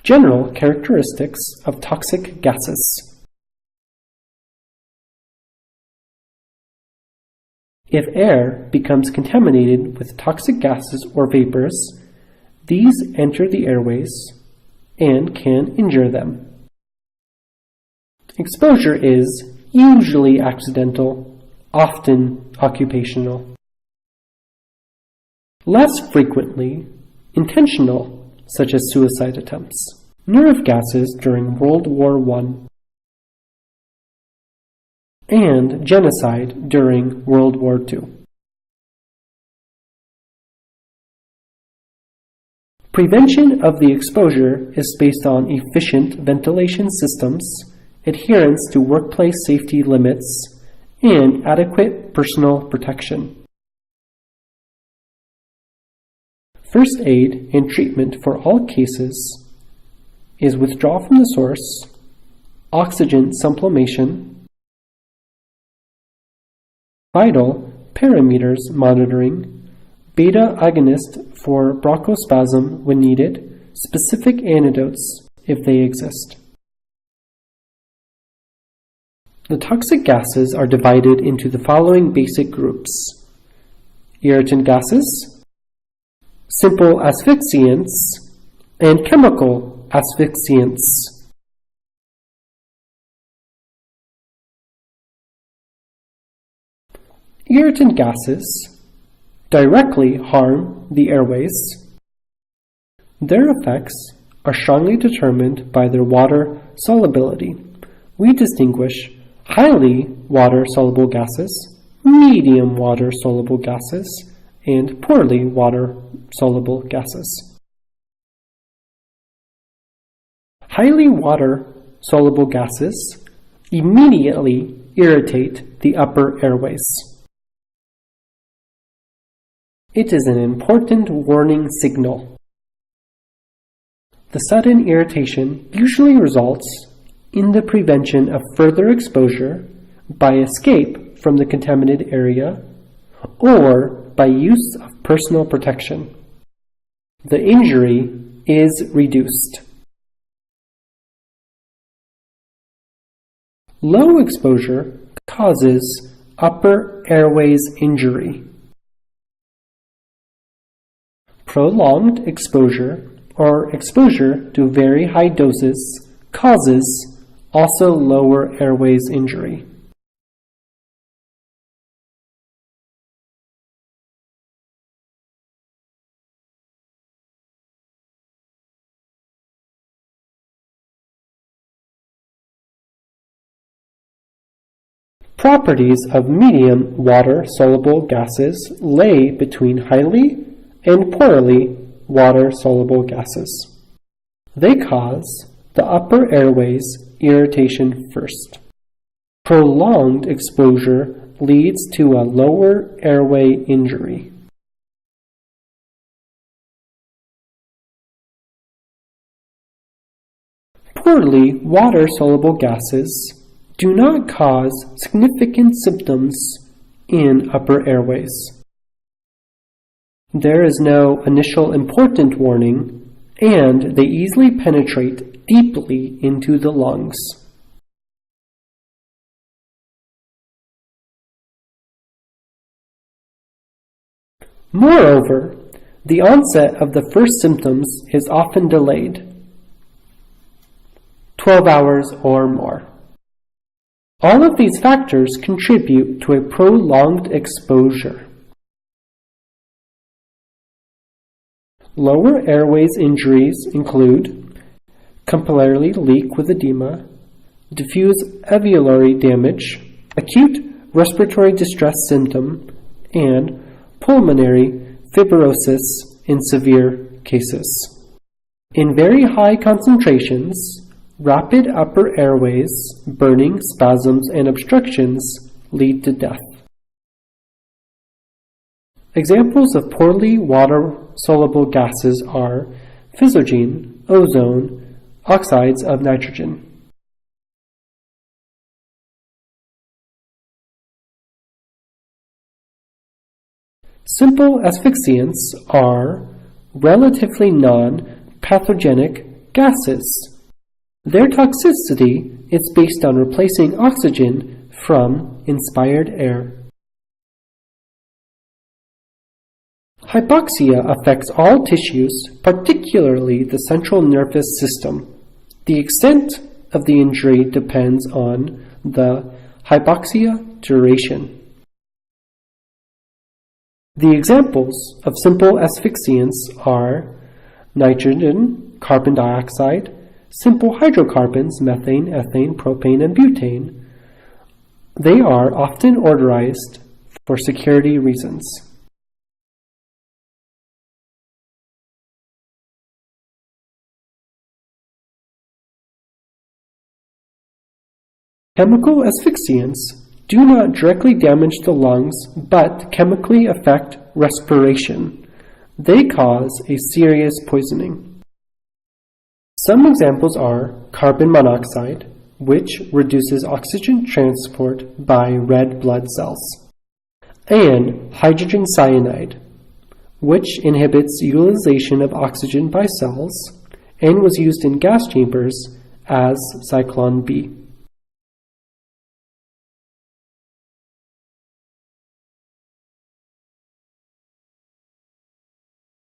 General characteristics of toxic gases. If air becomes contaminated with toxic gases or vapors, these enter the airways and can injure them. Exposure is usually accidental, often occupational. Less frequently, intentional, such as suicide attempts. Nerve gases during World War I and genocide during World War II. Prevention of the exposure is based on efficient ventilation systems, adherence to workplace safety limits, and adequate personal protection. First aid and treatment for all cases is withdrawal from the source, oxygen supplementation, vital parameters monitoring, beta agonist for bronchospasm when needed, specific antidotes if they exist. The toxic gases are divided into the following basic groups: irritant gases, simple asphyxiants, and chemical asphyxiants. Irritant gases directly harm the airways. Their effects are strongly determined by their water solubility. We distinguish highly water-soluble gases, medium water-soluble gases, and poorly water-soluble gases. Highly water-soluble gases immediately irritate the upper airways. It is an important warning signal. The sudden irritation usually results in the prevention of further exposure by escape from the contaminated area or by use of personal protection. The injury is reduced. Low exposure causes upper airways injury. Prolonged exposure or exposure to very high doses causes also lower airways injury. Properties of medium water-soluble gases lay between highly and poorly water-soluble gases. They cause the upper airways irritation first. Prolonged exposure leads to a lower airway injury. Poorly water-soluble gases do not cause significant symptoms in upper airways. There is no initial important warning, and they easily penetrate deeply into the lungs. Moreover, the onset of the first symptoms is often delayed, 12 hours or more. All of these factors contribute to a prolonged exposure. Lower airways injuries include capillary leak with edema, diffuse alveolar damage, acute respiratory distress symptom, and pulmonary fibrosis in severe cases. In very high concentrations, rapid upper airways, burning, spasms, and obstructions lead to death. Examples of poorly water-soluble gases are physogen, ozone, oxides of nitrogen. Simple asphyxiants are relatively non-pathogenic gases. Their toxicity is based on replacing oxygen from inspired air. Hypoxia affects all tissues, particularly the central nervous system. The extent of the injury depends on the hypoxia duration. The examples of simple asphyxiants are nitrogen, carbon dioxide, simple hydrocarbons, methane, ethane, propane, and butane. They are often orderized for security reasons. Chemical asphyxiants do not directly damage the lungs, but chemically affect respiration. They cause a serious poisoning. Some examples are carbon monoxide, which reduces oxygen transport by red blood cells, and hydrogen cyanide, which inhibits utilization of oxygen by cells and was used in gas chambers as Zyklon B.